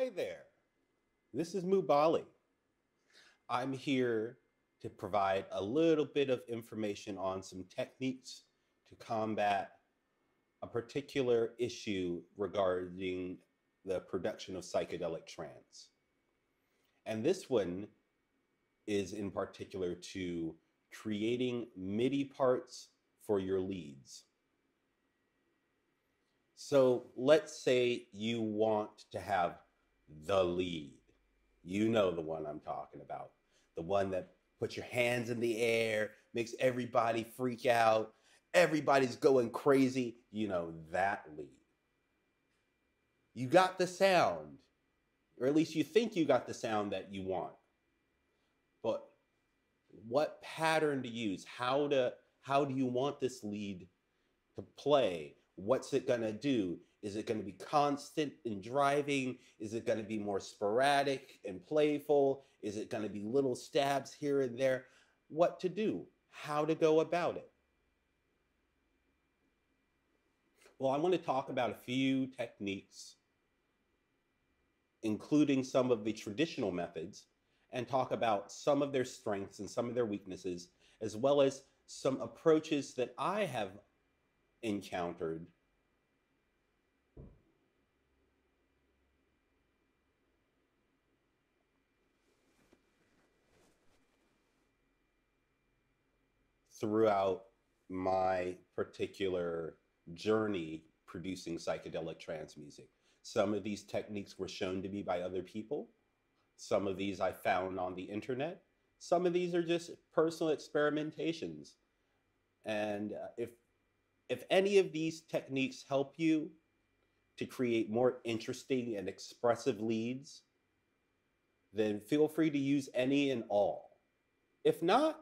Hi there, this is Mubali. I'm here to provide a little bit of information on some techniques to combat a particular issue regarding the production of psychedelic trance. And this one is in particular to creating MIDI parts for your leads. So let's say you want to have the lead. You know the one I'm talking about. The one that puts your hands in the air, makes everybody freak out, everybody's going crazy. You know that lead. You got the sound, or at least you think you got the sound that you want. But what pattern to use? How do you want this lead to play? What's it gonna do? Is it gonna be constant and driving? Is it gonna be more sporadic and playful? Is it gonna be little stabs here and there? What to do? How to go about it? Well, I want to talk about a few techniques, including some of the traditional methods, and talk about some of their strengths and some of their weaknesses, as well as some approaches that I have encountered throughout my particular journey producing psychedelic trance music. Some of these techniques were shown to me by other people. Some of these I found on the internet. Some of these are just personal experimentations. And if any of these techniques help you to create more interesting and expressive leads, then feel free to use any and all. If not,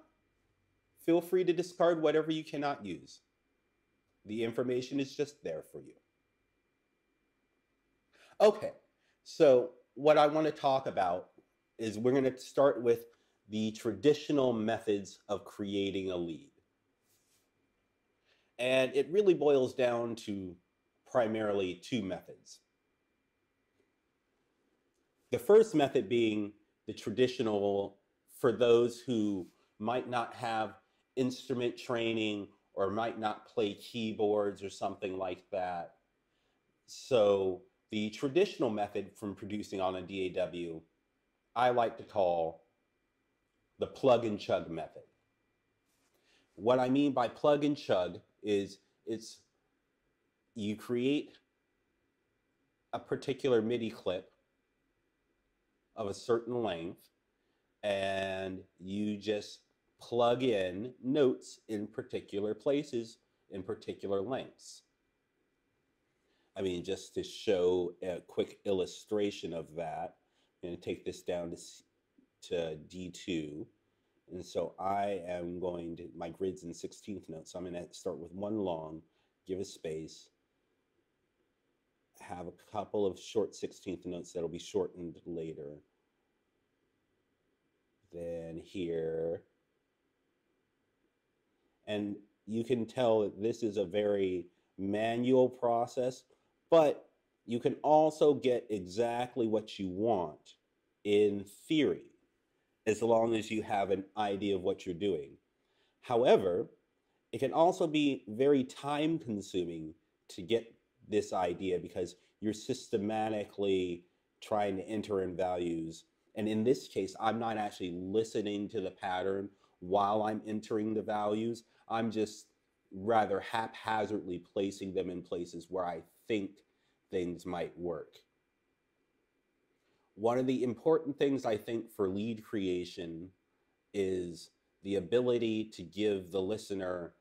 feel free to discard whatever you cannot use. The information is just there for you. Okay, so what I want to talk about is we're going to start with the traditional methods of creating a lead. And it really boils down to primarily two methods. The first method being the traditional, for those who might not have instrument training or might not play keyboards or something like that. So the traditional method from producing on a DAW, I like to call the plug and chug method. What I mean by plug and chug is you create a particular MIDI clip of a certain length and you just plug in notes in particular places in particular lengths. I mean, just to show a quick illustration of that, I'm going to take this down to D2. And so I am going to, my grid's in 16th notes, so I'm going to start with one long, give a space, have a couple of short 16th notes that'll be shortened later. Then here. And you can tell that this is a very manual process, but you can also get exactly what you want in theory, as long as you have an idea of what you're doing. However, it can also be very time consuming to get this idea because you're systematically trying to enter in values. And in this case, I'm not actually listening to the pattern while I'm entering the values. I'm just rather haphazardly placing them in places where I think things might work. One of the important things I think for lead creation is the ability to give the listener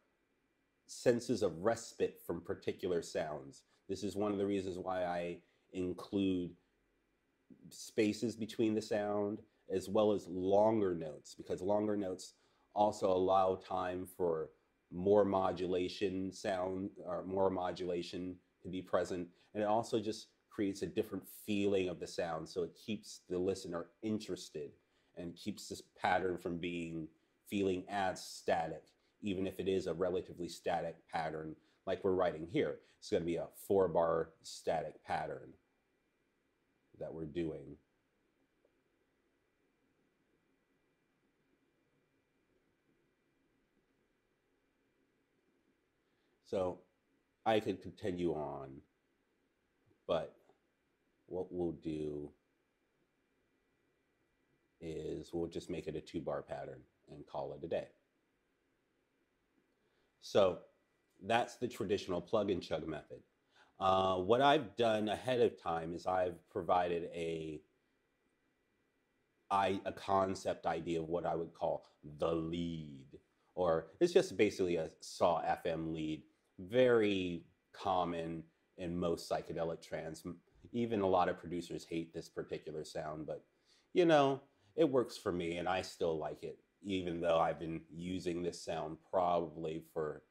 senses of respite from particular sounds. This is one of the reasons why I include spaces between the sound as well as longer notes, because longer notes also allow time for more modulation sound or more modulation to be present. And it also just creates a different feeling of the sound. So it keeps the listener interested and keeps this pattern from feeling as static, even if it is a relatively static pattern like we're writing here. It's going to be a 4-bar static pattern. that we're doing. So I could continue on, but what we'll do is we'll just make it a 2-bar pattern and call it a day. So that's the traditional plug and chug method. What I've done ahead of time is I've provided a concept idea of what I would call the lead, or it's just basically a saw FM lead, very common in most psychedelic trance. Even a lot of producers hate this particular sound, but you know, it works for me and I still like it, even though I've been using this sound probably for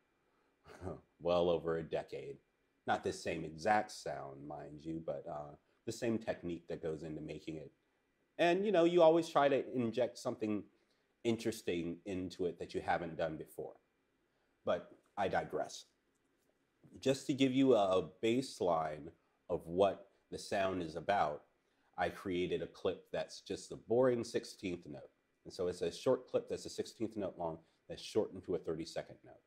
well over a decade. Not the same exact sound, mind you, but the same technique that goes into making it. And you know, you always try to inject something interesting into it that you haven't done before. But I digress. Just to give you a baseline of what the sound is about, I created a clip that's just a boring 16th note. And so it's a short clip that's a 16th note long that's shortened to a 32nd note.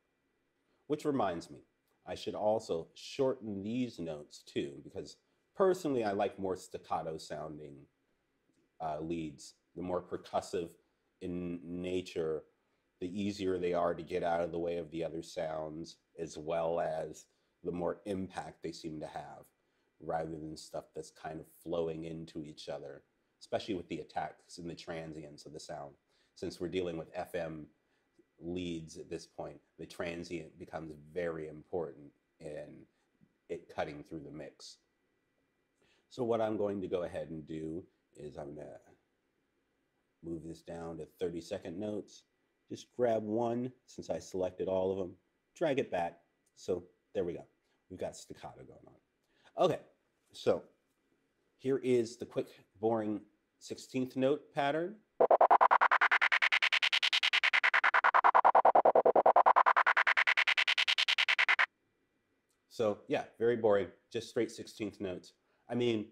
Which reminds me, I should also shorten these notes too, because personally I like more staccato sounding leads. The more percussive in nature, the easier they are to get out of the way of the other sounds, as well as the more impact they seem to have, rather than stuff that's kind of flowing into each other, especially with the attacks and the transients of the sound. Since we're dealing with FM leads at this point, the transient becomes very important in it cutting through the mix. So what I'm going to go ahead and do is I'm going to move this down to 32nd notes. Just grab one, since I selected all of them, drag it back. So there we go. We've got staccato going on. Okay, so here is the quick, boring 16th note pattern. So yeah, very boring, just straight 16th notes. I mean,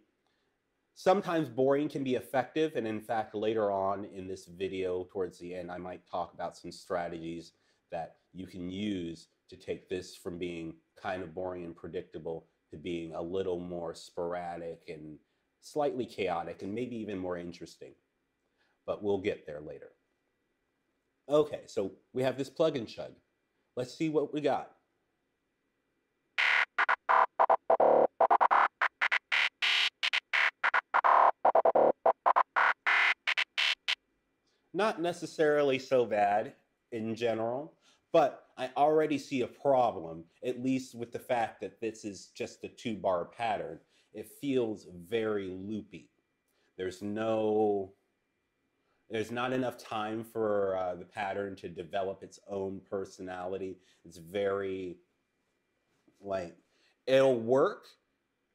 sometimes boring can be effective, and in fact, later on in this video, towards the end, I might talk about some strategies that you can use to take this from being kind of boring and predictable to being a little more sporadic and slightly chaotic and maybe even more interesting. But we'll get there later. Okay, so we have this plug and chug. Let's see what we got. Not necessarily so bad in general, but I already see a problem, at least with the fact that this is just a 2-bar pattern. It feels very loopy. There's not enough time for the pattern to develop its own personality. It's very, like, it'll work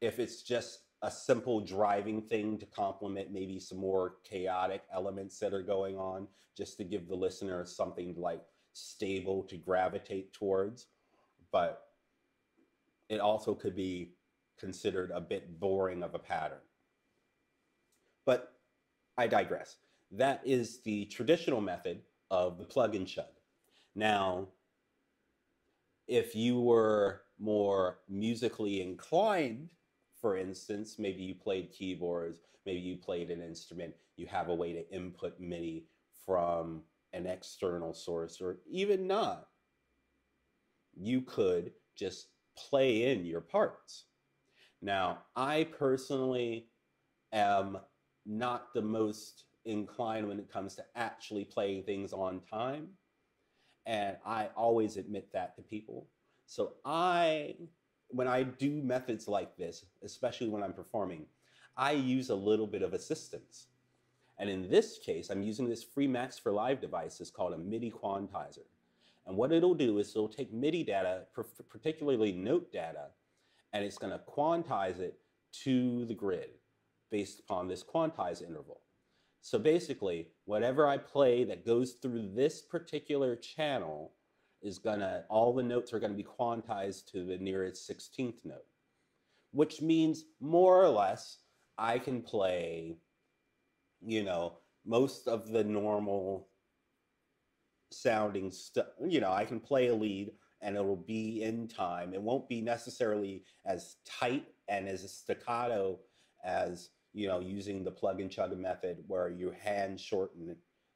if it's just a simple driving thing to complement maybe some more chaotic elements that are going on, just to give the listener something like stable to gravitate towards. But it also could be considered a bit boring of a pattern. But I digress. That is the traditional method of the plug and chug. Now, if you were more musically inclined, for instance, maybe you played keyboards, maybe you played an instrument, you have a way to input MIDI from an external source, or even not, you could just play in your parts. Now, I personally am not the most inclined when it comes to actually playing things on time, and I always admit that to people. So when I do methods like this, especially when I'm performing, I use a little bit of assistance. And in this case, I'm using this free Max for Live device. It's called a Midi Quantizer. And what it'll do is it'll take MIDI data, particularly note data, and it's going to quantize it to the grid based upon this quantize interval. So basically, whatever I play that goes through this particular channel is all the notes are going to be quantized to the nearest 16th note, which means more or less I can play, you know, most of the normal sounding stuff. You know, I can play a lead and it'll be in time. It won't be necessarily as tight and as staccato as, you know, using the plug and chug method where you hand shorten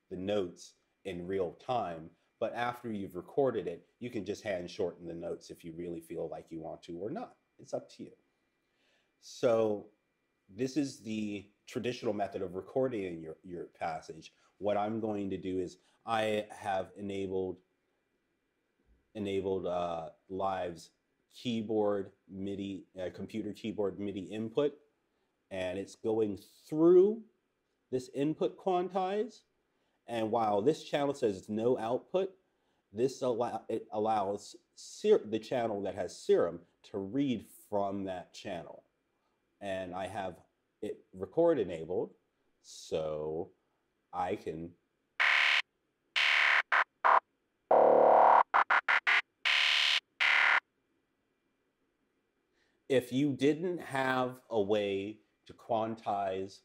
the notes in real time. But after you've recorded it, you can just hand shorten the notes if you really feel like you want to or not. It's up to you. So this is the traditional method of recording your passage. What I'm going to do is I have enabled Live's keyboard MIDI, computer keyboard MIDI input, and it's going through this input quantize. And while this channel says no output, it allows the channel that has serum to read from that channel. And I have it record enabled, so I can if you didn't have a way to quantize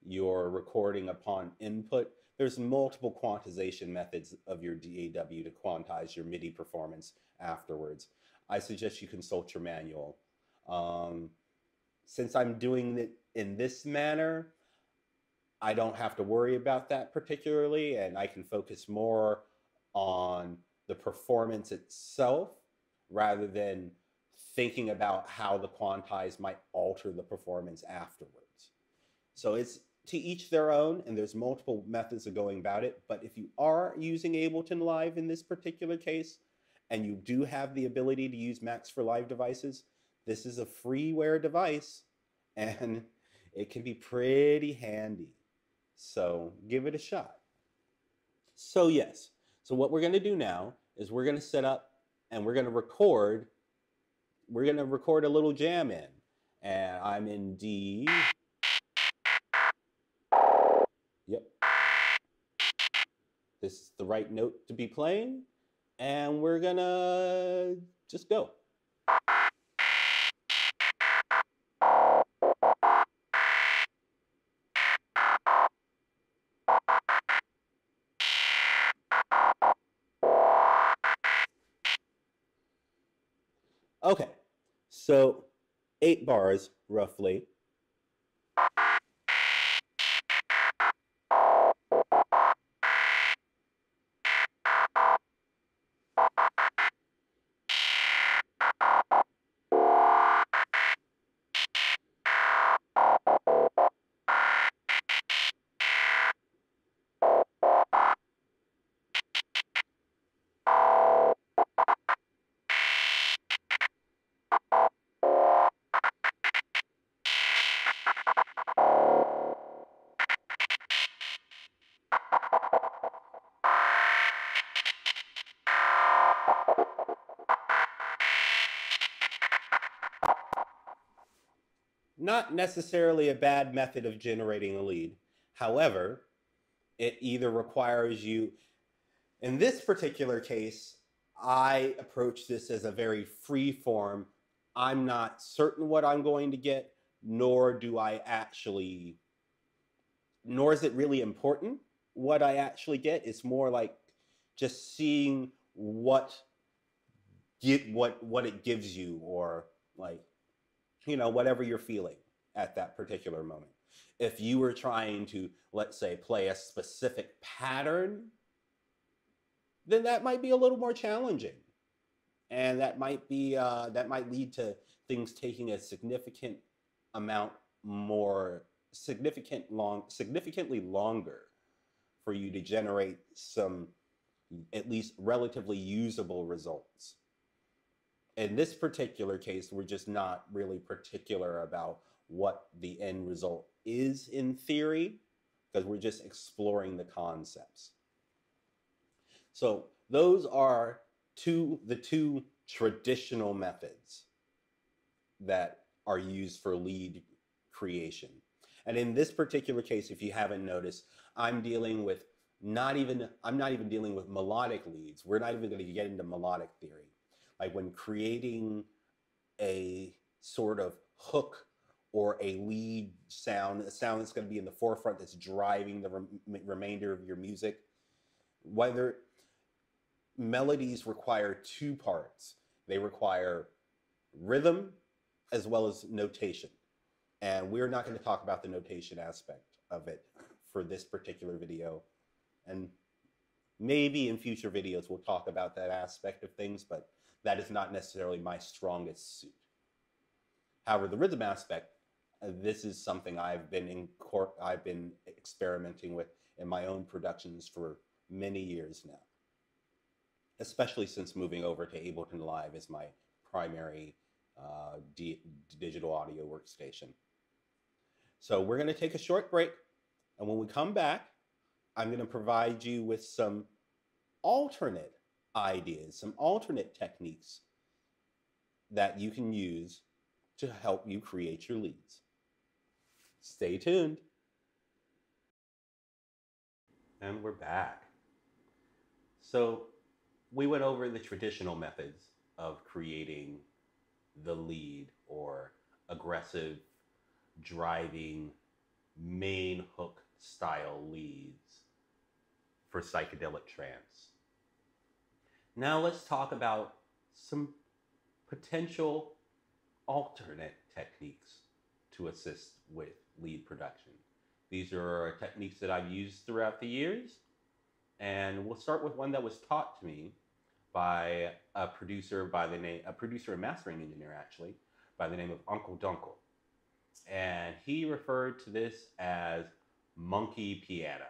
your recording upon input, there's multiple quantization methods of your DAW to quantize your MIDI performance afterwards. I suggest you consult your manual. Since I'm doing it in this manner, I don't have to worry about that particularly, and I can focus more on the performance itself rather than thinking about how the quantize might alter the performance afterwards. So it's to each their own, and there's multiple methods of going about it. But if you are using Ableton Live in this particular case, and you do have the ability to use Max for Live devices, this is a freeware device, and it can be pretty handy. So give it a shot. So yes, so what we're going to do now is we're going to set up and we're going to record. We're going to record a little jam in, and I'm in D. Yep. This is the right note to be playing, and we're going to just go. Okay, so 8 bars roughly. Not necessarily a bad method of generating a lead. However, it either requires you, in this particular case, I approach this as a very free form. I'm not certain what I'm going to get, nor is it really important what I actually get. It's more like just seeing what it gives you, or like, you know, whatever you're feeling at that particular moment. If you were trying to, let's say, play a specific pattern, then that might be a little more challenging. And that might lead to things taking a significantly longer for you to generate some at least relatively usable results. In this particular case, we're just not really particular about what the end result is in theory, because we're just exploring the concepts. So those are the two traditional methods that are used for lead creation. And in this particular case, if you haven't noticed, I'm not even dealing with melodic leads. We're not even going to get into melodic theory. Like when creating a sort of hook or a lead sound, a sound that's going to be in the forefront that's driving the remainder of your music. Whether melodies require two parts, they require rhythm as well as notation. And we're not going to talk about the notation aspect of it for this particular video. And maybe in future videos we'll talk about that aspect of things, but that is not necessarily my strongest suit. However, the rhythm aspect, this is something I've been experimenting with in my own productions for many years now, especially since moving over to Ableton Live as my primary digital audio workstation. So we're going to take a short break, and when we come back, I'm going to provide you with some alternate ideas, some alternate techniques that you can use to help you create your leads. Stay tuned. And we're back. So we went over the traditional methods of creating the lead or aggressive driving main hook style leads for psychedelic trance. Now let's talk about some potential alternate techniques to assist with lead production. These are techniques that I've used throughout the years, and we'll start with one that was taught to me by a producer and mastering engineer actually, by the name of Uncle Dunkle. And he referred to this as monkey piano.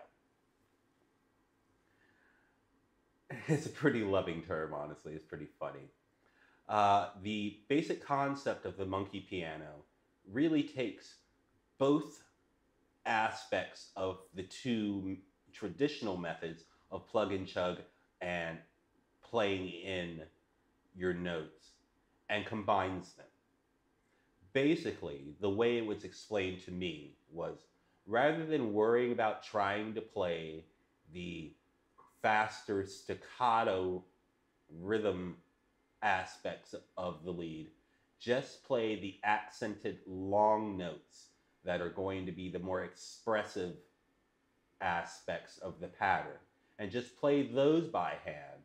It's a pretty loving term, honestly. It's pretty funny. The basic concept of the monkey piano really takes both aspects of the two traditional methods of plug and chug and playing in your notes and combines them. Basically, the way it was explained to me was, rather than worrying about trying to play the faster staccato rhythm aspects of the lead, just play the accented long notes that are going to be the more expressive aspects of the pattern, and just play those by hand.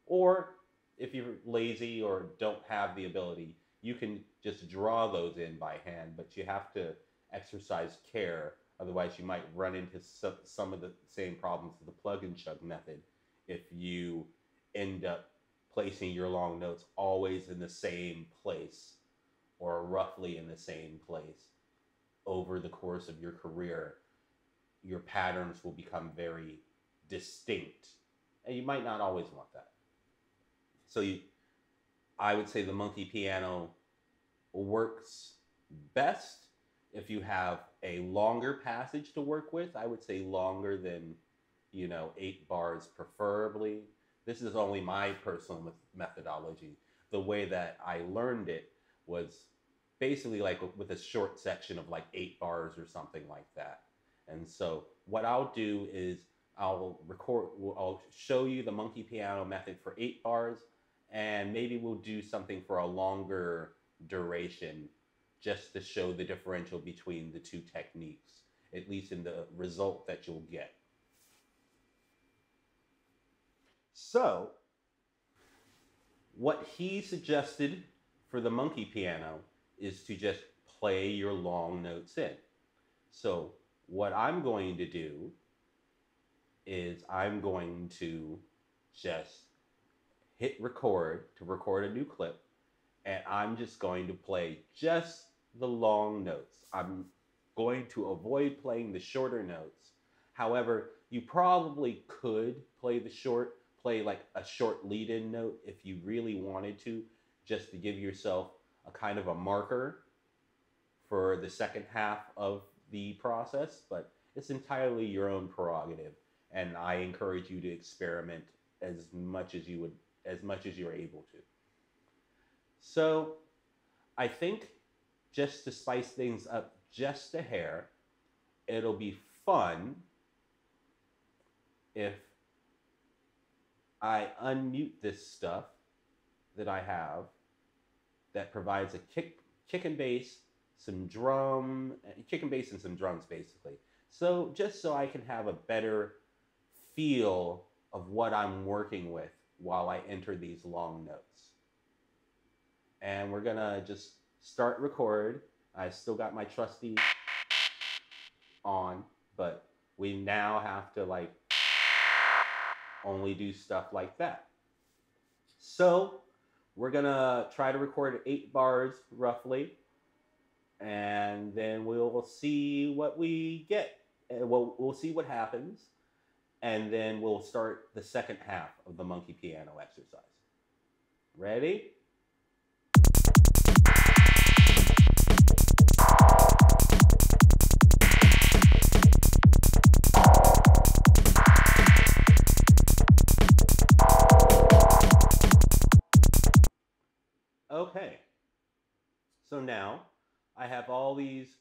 Or if you're lazy or don't have the ability, you can just draw those in by hand, but you have to exercise care. Otherwise, you might run into some of the same problems with the plug and chug method if you end up placing your long notes always in the same place or roughly in the same place. Over the course of your career, your patterns will become very distinct, and you might not always want that. So I would say the monkey piano works best if you have a longer passage to work with. I would say longer than, 8 bars preferably. This is only my personal methodology. The way that I learned it was basically like with a short section of like 8 bars or something like that. And so what I'll do is I'll show you the monkey piano method for 8 bars, and maybe we'll do something for a longer duration just to show the differential between the two techniques, at least in the result that you'll get. So what he suggested for the monkey piano is to just play your long notes in. So what I'm going to do is I'm going to just hit record to record a new clip, and I'm just going to play just the long notes. I'm going to avoid playing the shorter notes. However, you probably could play like a short lead-in note if you really wanted to, just to give yourself a kind of a marker for the second half of the process, but it's entirely your own prerogative, and I encourage you to experiment as much as you're able to. So I think just to spice things up just a hair, it'll be fun if I unmute this stuff that I have that provides a kick and bass some kick and bass and some drums basically. So just so I can have a better feel of what I'm working with while I enter these long notes. And we're gonna just start record. I still got my trusty on, but we now have to like only do stuff like that. So we're gonna try to record 8 bars roughly, and then we'll see what we get. We'll see what happens, and then we'll start the second half of the monkey piano exercise. Ready? Okay, so now I have all these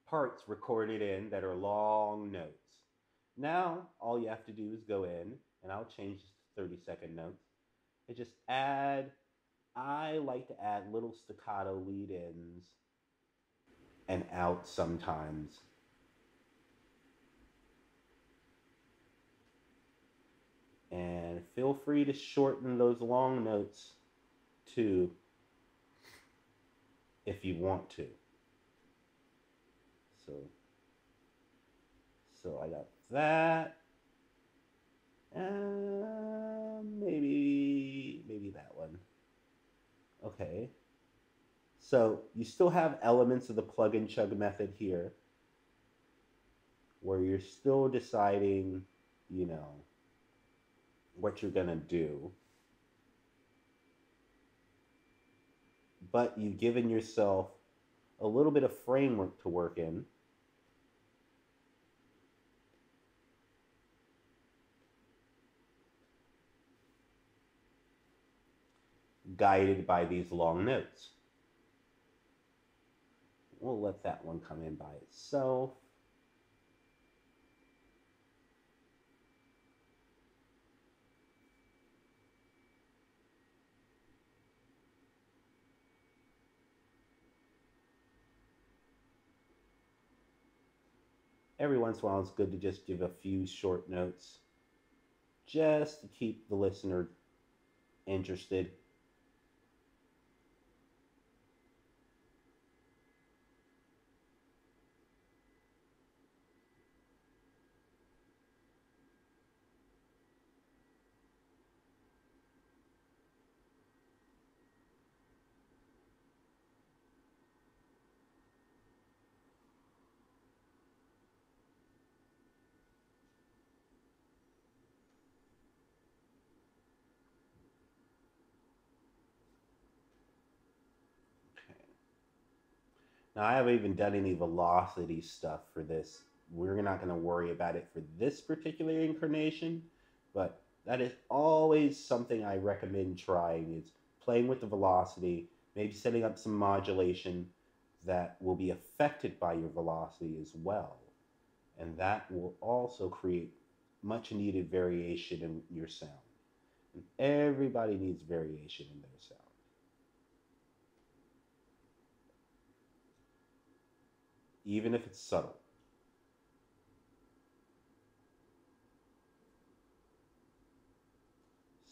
parts recorded in that are long notes. Now all you have to do is go in, and I'll change this to 30-second notes, and just add, I like to add little staccato lead-ins and out sometimes. And feel free to shorten those long notes too, if you want to. So I got that. Maybe that one. Okay. So you still have elements of the plug and chug method here, where you're still deciding, you know, what you're gonna do. But you've given yourself a little bit of framework to work in. Guided by these long notes. We'll let that one come in by itself. Every once in a while, it's good to just give a few short notes, just to keep the listener interested. Now, I haven't even done any velocity stuff for this. We're not going to worry about it for this particular incarnation, but that is always something I recommend trying, is playing with the velocity, maybe setting up some modulation that will be affected by your velocity as well. And that will also create much needed variation in your sound. And everybody needs variation in their sound. Even if it's subtle.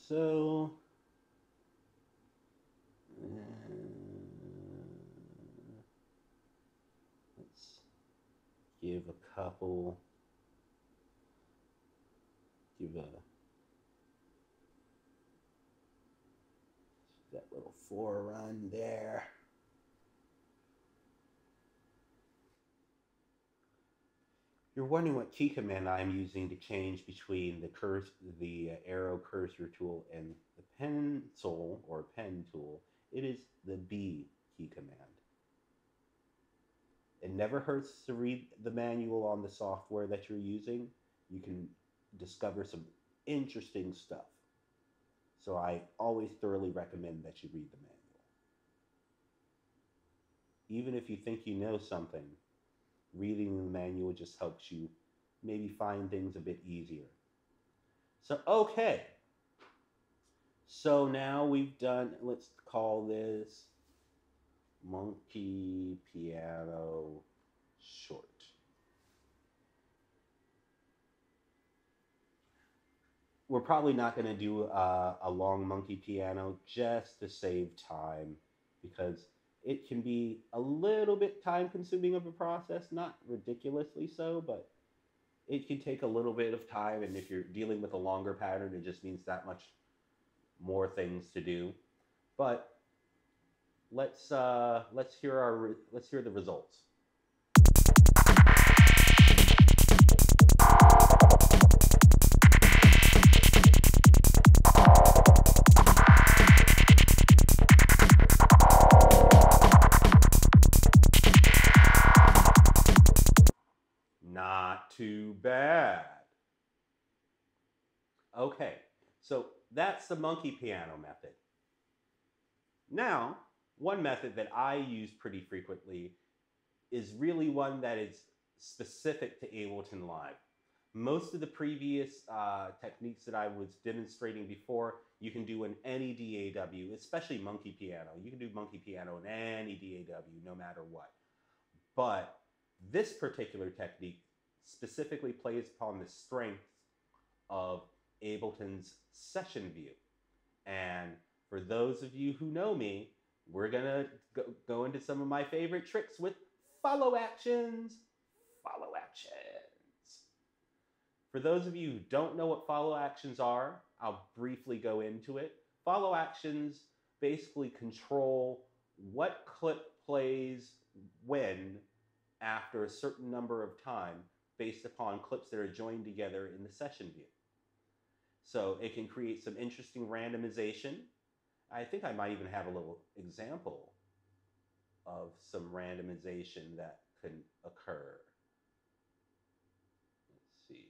So, let's give a couple, that little forerun there. You're wondering what key command I'm using to change between the arrow cursor tool and the pencil or pen tool. It is the B key command. It never hurts to read the manual on the software that you're using. You can discover some interesting stuff. So I always thoroughly recommend that you read the manual. Even if you think you know something, reading the manual just helps you maybe find things a bit easier. So, okay. So now we've done, let's call this monkey piano short. We're probably not going to do a long monkey piano just to save time, because it can be a little bit time consuming of a process, not ridiculously so, but it can take a little bit of time. And if you're dealing with a longer pattern, it just means that much more things to do. But let's hear the results. Not too bad. Okay, so that's the monkey piano method. Now, one method that I use pretty frequently is really one that is specific to Ableton Live. Most of the previous techniques that I was demonstrating before, you can do in any DAW, especially monkey piano. You can do monkey piano in any DAW, no matter what. But this particular technique specifically plays upon the strengths of Ableton's session view. And for those of you who know me, we're gonna go into some of my favorite tricks with follow actions. Follow actions. For those of you who don't know what follow actions are, I'll briefly go into it. Follow actions basically control what clip plays when after a certain number of time based upon clips that are joined together in the session view. So it can create some interesting randomization. I think I might even have a little example of some randomization that can occur. Let's see.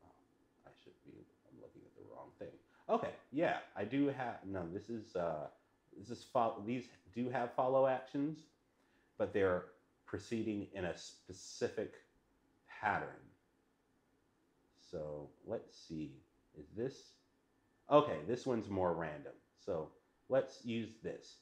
Oh, I'm looking at the wrong thing. Okay, yeah, I do have, no, these do have follow actions, but they're proceeding in a specific pattern. So let's see, is this, okay, this one's more random. So let's use this.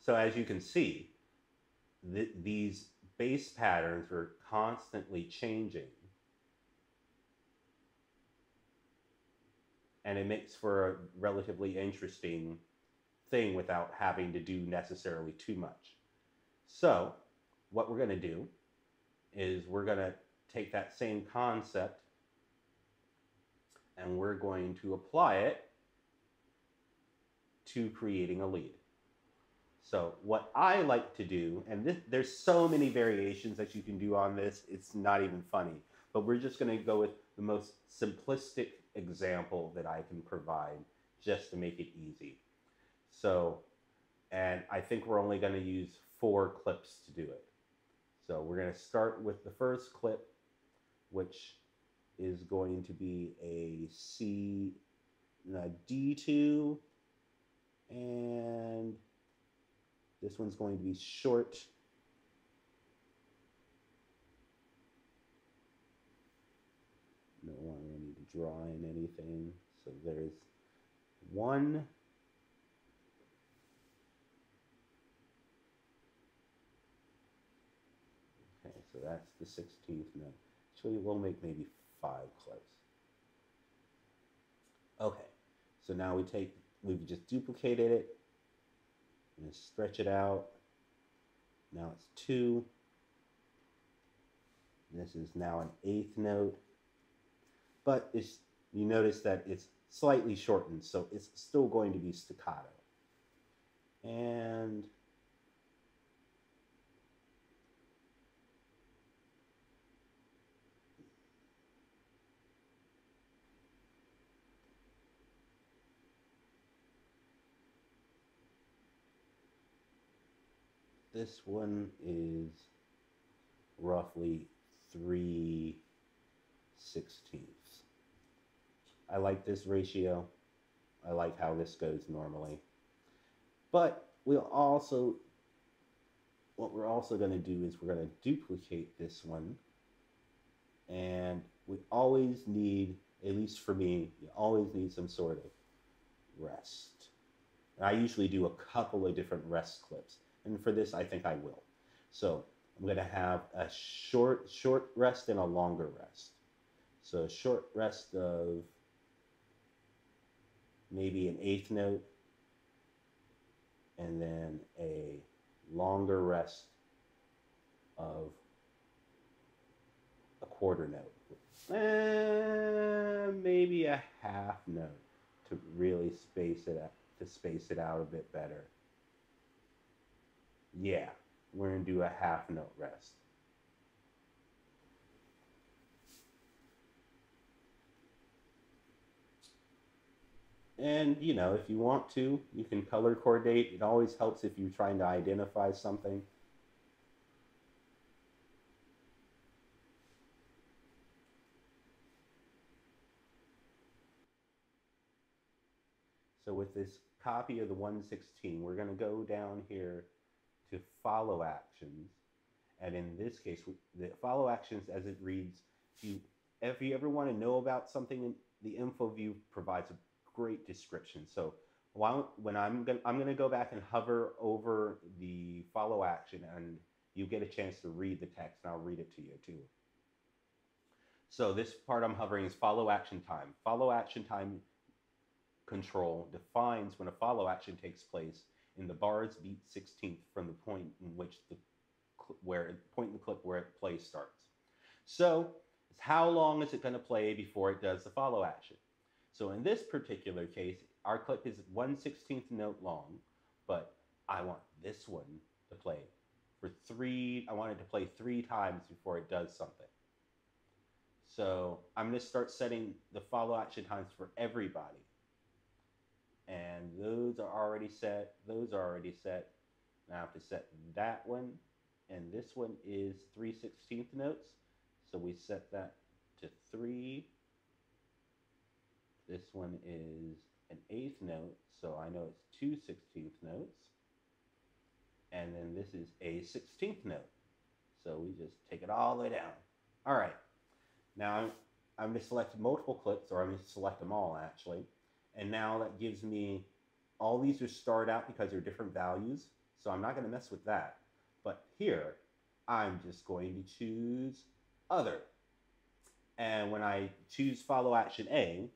So as you can see, these bass patterns are constantly changing. And it makes for a relatively interesting thing without having to do necessarily too much. So what we're going to do is we're going to take that same concept and we're going to apply it to creating a lead. So what I like to do, and there's so many variations that you can do on this, it's not even funny, but we're just going to go with the most simplistic example that I can provide just to make it easy. So, and I think we're only going to use 4 clips to do it. So we're going to start with the first clip, which is going to be a D2, and this one's going to be short. No longer need to draw in anything. So there's 1. Okay, so that's the 16th note. Actually, we'll make maybe 5 clips. Okay, so now we've just duplicated it. I'm going to stretch it out. Now it's 2. This is now an 8th note. But you notice that it's slightly shortened, so it's still going to be staccato. And This one is roughly 3/16. I like this ratio. I like how this goes normally. But what we're also going to do is we're going to duplicate this one. And we always need, at least for me, you always need some sort of rest. And I usually do a couple of different rest clips. And for this, I think I will. So I'm going to have a short rest and a longer rest. So a short rest of maybe an eighth note, and then a longer rest of a quarter note. Maybe a half note to really space it out a bit better. Yeah, we're going to do a half note rest. And, you know, if you want to, you can color coordinate. It always helps if you're trying to identify something. So with this copy of the 116, we're going to go down here to follow actions. And in this case, the follow actions as it reads, if you ever want to know about something, the info view provides a great description. So when I'm going to go back and hover over the follow action, and you get a chance to read the text, and I'll read it to you too. So this part I'm hovering is follow action time. Follow action time control defines when a follow action takes place in the bars beat 16th from the point in which the point in the clip where it play starts. So it's how long is it going to play before it does the follow action. So in this particular case, our clip is 1/16 note long, but I want this one to play for I want it to play 3 times before it does something. So I'm going to start setting the follow action times for everybody. And those are already set. Those are already set. Now I have to set that one. And this one is 3/16 notes. So we set that to 3. This one is an 8th note. So I know it's 2/16 notes. And then this is a 16th note. So we just take it all the way down. All right. Now I'm going to select multiple clips, or I'm going to select them all actually. And now that gives me, all these are starred out because they're different values. So I'm not going to mess with that. But here, I'm just going to choose Other. And when I choose Follow Action A,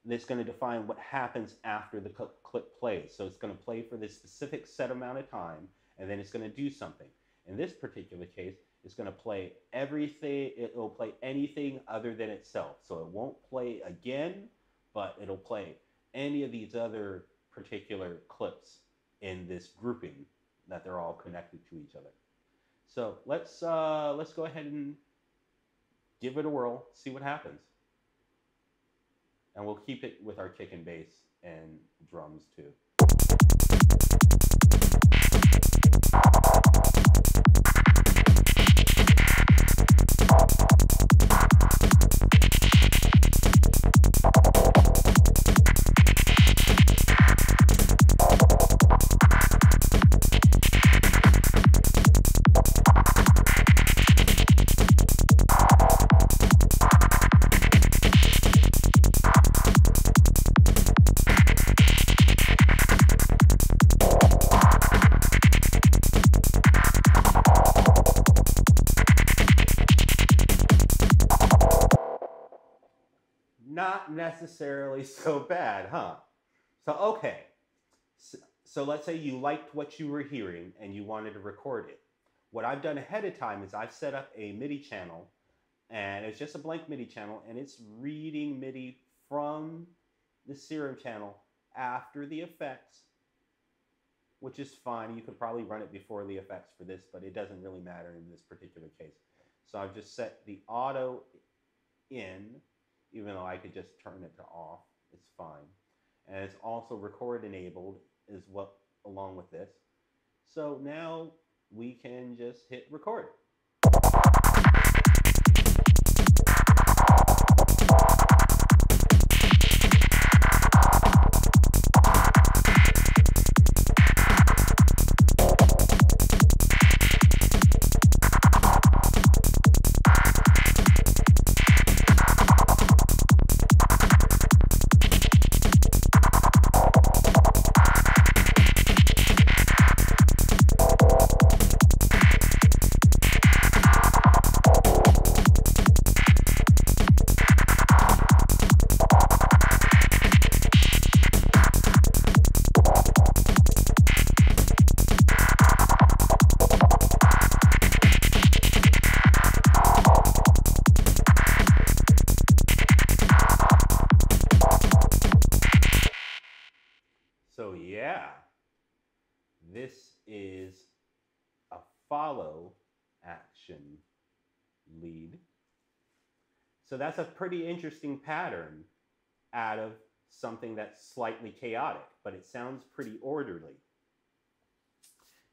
it's going to define what happens after the clip plays. So it's going to play for this specific set amount of time, and then it's going to do something. In this particular case, it's going to play everything. It will play anything other than itself. So it won't play again, but it'll play any of these other particular clips in this grouping that they're all connected to each other. So let's go ahead and give it a whirl, see what happens. And we'll keep it with our kick and bass and drums too. Not necessarily so bad, huh? So, okay. So let's say you liked what you were hearing and you wanted to record it. What I've done ahead of time is I've set up a MIDI channel, and it's just a blank MIDI channel, and it's reading MIDI from the Serum channel after the effects, which is fine. You could probably run it before the effects for this, but it doesn't really matter in this particular case. So I've just set the auto in, even though I could just turn it to off, it's fine. And it's also record enabled as well along with this. So now we can just hit record. So yeah, this is a follow action lead. So that's a pretty interesting pattern out of something that's slightly chaotic, but it sounds pretty orderly.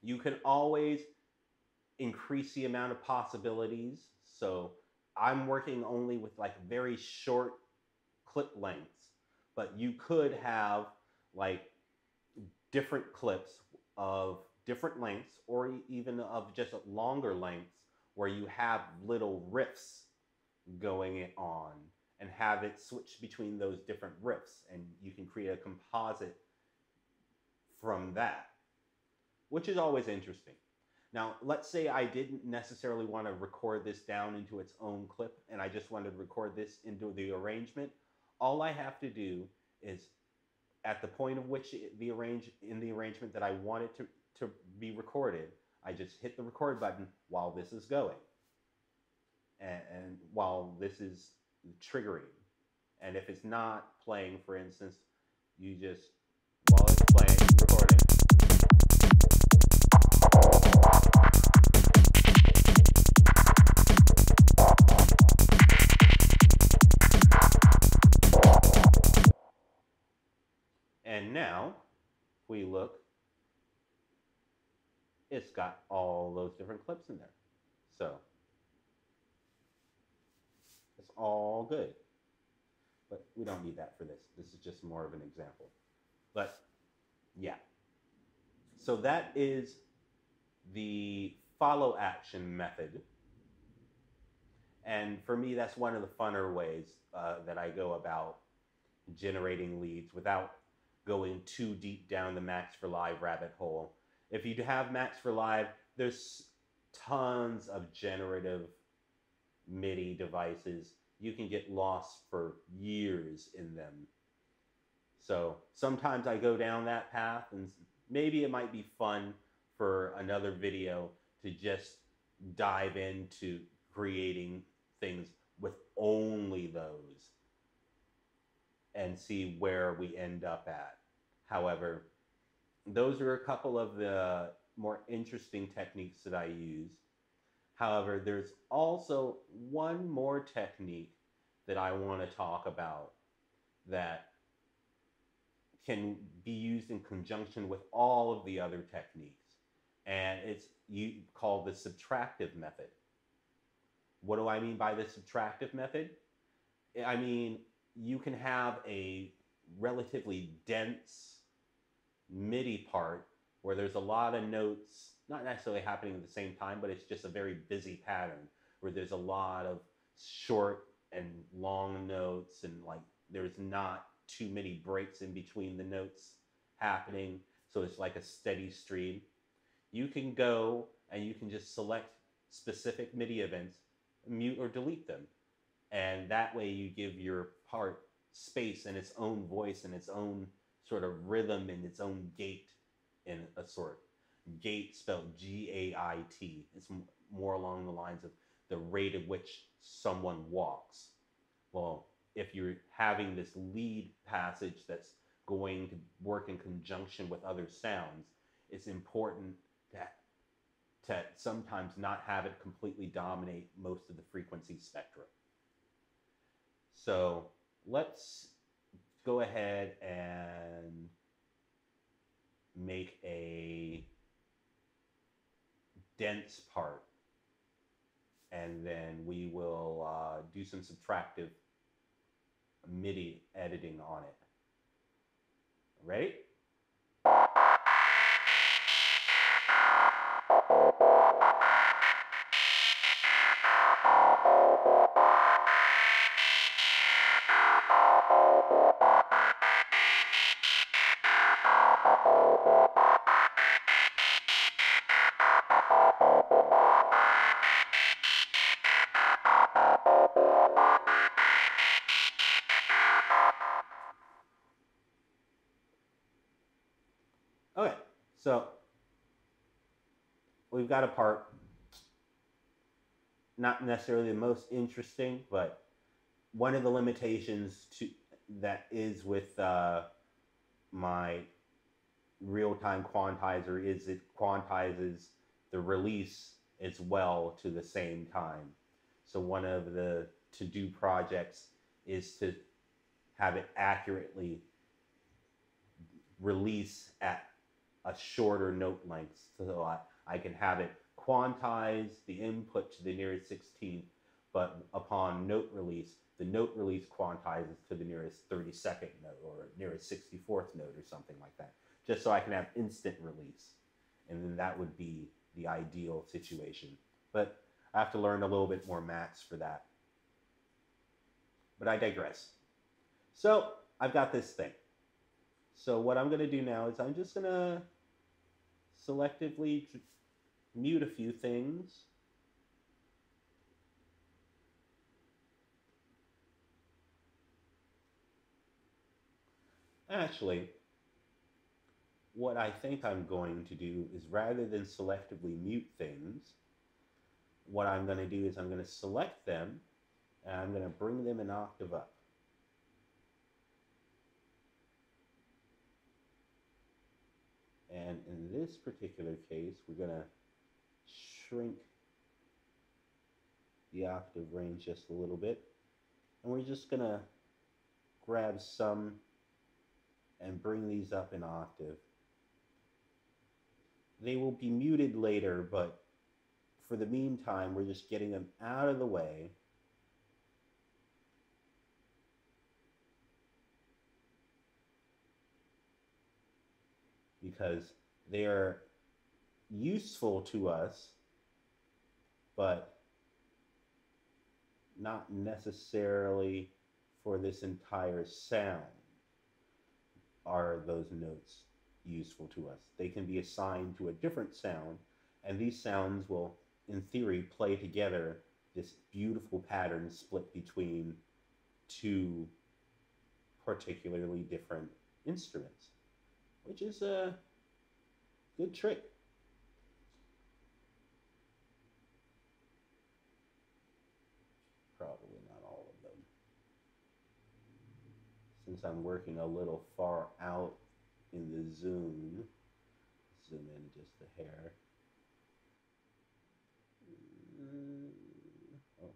You can always increase the amount of possibilities. So I'm working only with like very short clip lengths, but you could have like different clips of different lengths, or even of just longer lengths, where you have little riffs going on and have it switch between those different riffs, and you can create a composite from that, which is always interesting. Now, let's say I didn't necessarily want to record this down into its own clip, and I just wanted to record this into the arrangement. All I have to do is, at the point of which in the arrangement that I want it to be recorded, I just hit the record button while this is going, and while this is triggering. And if it's not playing, for instance, you just, while it's playing, recording. And now, if we look, it's got all those different clips in there. So it's all good. But we don't need that for this. This is just more of an example. But yeah. So that is the follow action method. And for me, that's one of the funner ways that I go about generating leads without going too deep down the Max for Live rabbit hole. If you have Max for Live, there's tons of generative MIDI devices. You can get lost for years in them. So sometimes I go down that path, and maybe it might be fun for another video to just dive into creating things with only those and see where we end up at. However, those are a couple of the more interesting techniques that I use. However, there's also one more technique that I want to talk about that can be used in conjunction with all of the other techniques. And it's called the subtractive method. What do I mean by the subtractive method? I mean, you can have a relatively dense MIDI part where there's a lot of notes, not necessarily happening at the same time, but it's just a very busy pattern where there's a lot of short and long notes, and like there's not too many breaks in between the notes happening. So it's like a steady stream. You can go and you can just select specific MIDI events, mute or delete them. And that way you give your part space and its own voice and its own sort of rhythm and its own gait in a sort. Gait spelled G-A-I-T. It's more along the lines of the rate at which someone walks. Well, if you're having this lead passage that's going to work in conjunction with other sounds, it's important to sometimes not have it completely dominate most of the frequency spectrum. So let's go ahead and make a dense part. And then we will do some subtractive MIDI editing on it. Ready? Okay, so we've got a part, not necessarily the most interesting, but one of the limitations that is with my real-time quantizer is it quantizes the release as well to the same time. So one of the to-do projects is to have it accurately release at a shorter note length, so I can have it quantize the input to the nearest 16th, but upon note release, the note release quantizes to the nearest 32nd note or nearest 64th note or something like that, just so I can have instant release. And then that would be the ideal situation. But I have to learn a little bit more maths for that. But I digress. So I've got this thing. So what I'm going to do now is I'm just going to selectively mute a few things. Actually, what I think I'm going to do is rather than selectively mute things, what I'm going to do is I'm going to select them and I'm going to bring them an octave up. And in this particular case, we're going to shrink the octave range just a little bit. And we're just going to grab some and bring these up an octave. They will be muted later, but for the meantime, we're just getting them out of the way. Because they are useful to us, but not necessarily for this entire sound are those notes useful to us. They can be assigned to a different sound, and these sounds will, in theory, play together this beautiful pattern split between two particularly different instruments, which is a good trick. Probably not all of them. Since I'm working a little far out in the zoom in just a hair. Oh.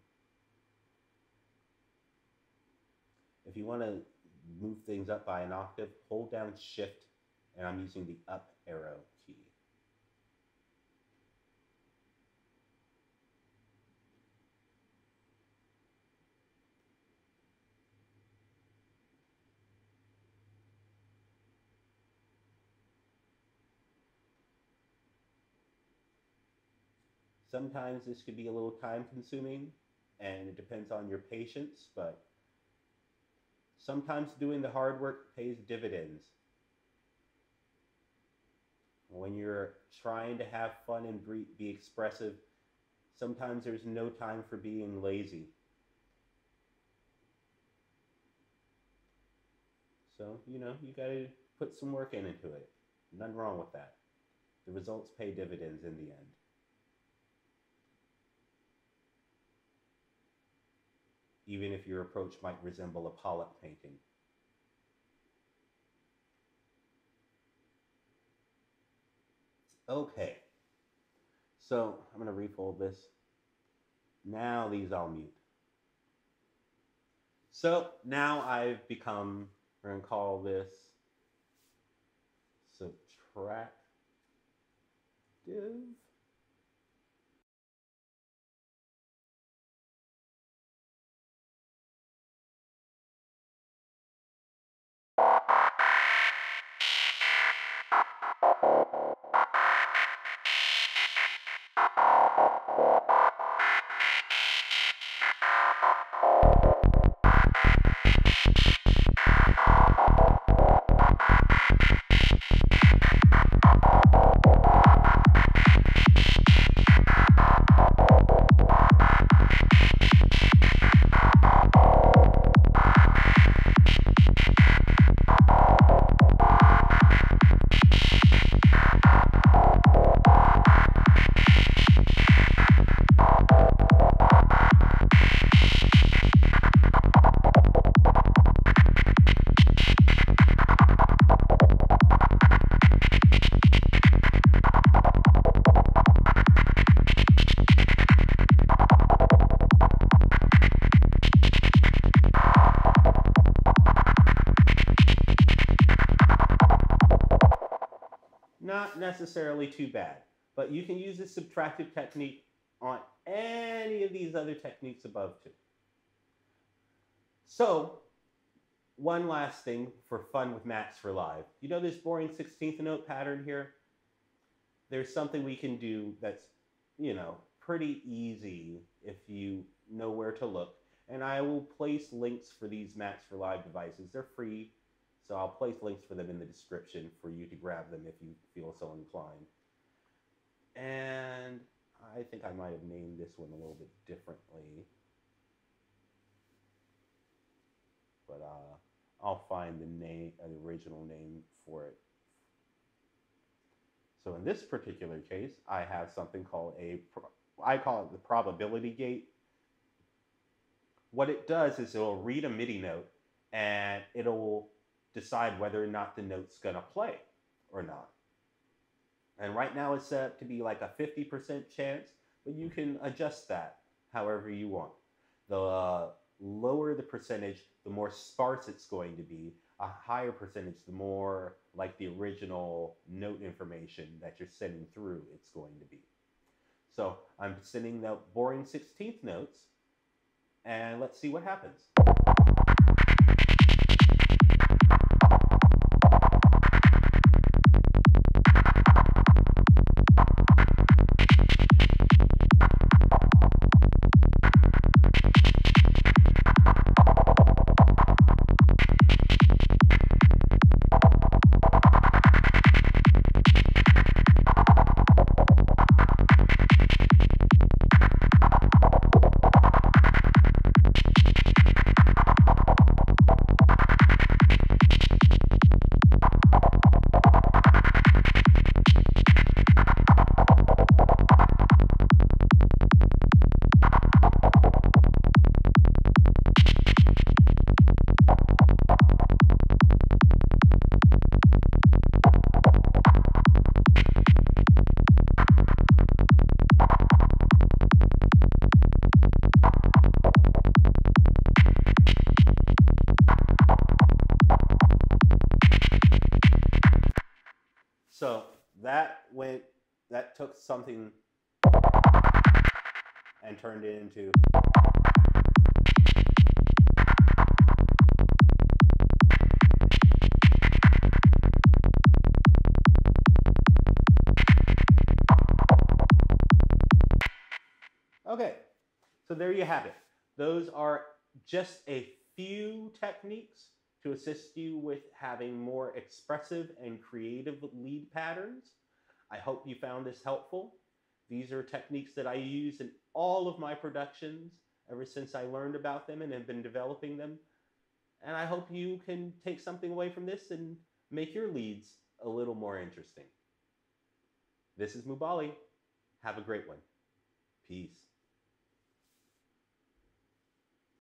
If you want to move things up by an octave, hold down Shift, and I'm using the up arrow key. Sometimes this could be a little time consuming, and it depends on your patience, but sometimes doing the hard work pays dividends. When you're trying to have fun and be expressive, sometimes there's no time for being lazy. So, you gotta put some work into it. Nothing wrong with that. The results pay dividends in the end. Even if your approach might resemble a Pollock painting. Okay, so I'm going to refold this. Now these I'll mute. So now I've become, we're going to call this subtractive Not necessarily too bad, but you can use this subtractive technique on any of these other techniques above too. So, one last thing for fun with Max for Live. You know this boring 16th note pattern here? There's something we can do that's, pretty easy if you know where to look. And I will place links for these Max for Live devices. They're free. So I'll place links for them in the description for you to grab them if you feel so inclined. And I think I might have named this one a little bit differently. But I'll find the original name for it. So in this particular case, I have something called I call it the probability gate. What it does is it'll read a MIDI note and it'll decide whether or not the note's gonna play or not. And right now it's set up to be like a 50% chance, but you can adjust that however you want. The lower the percentage, the more sparse it's going to be. A higher percentage, the more like the original note information that you're sending through it's going to be. So I'm sending the boring 16th notes, and let's see what happens. So that took something and turned it into. Okay, so there you have it. Those are just a few techniques to assist you with having more expressive and creative lead patterns. I hope you found this helpful. These are techniques that I use in all of my productions ever since I learned about them and have been developing them. And I hope you can take something away from this and make your leads a little more interesting. This is Mubali. Have a great one. Peace.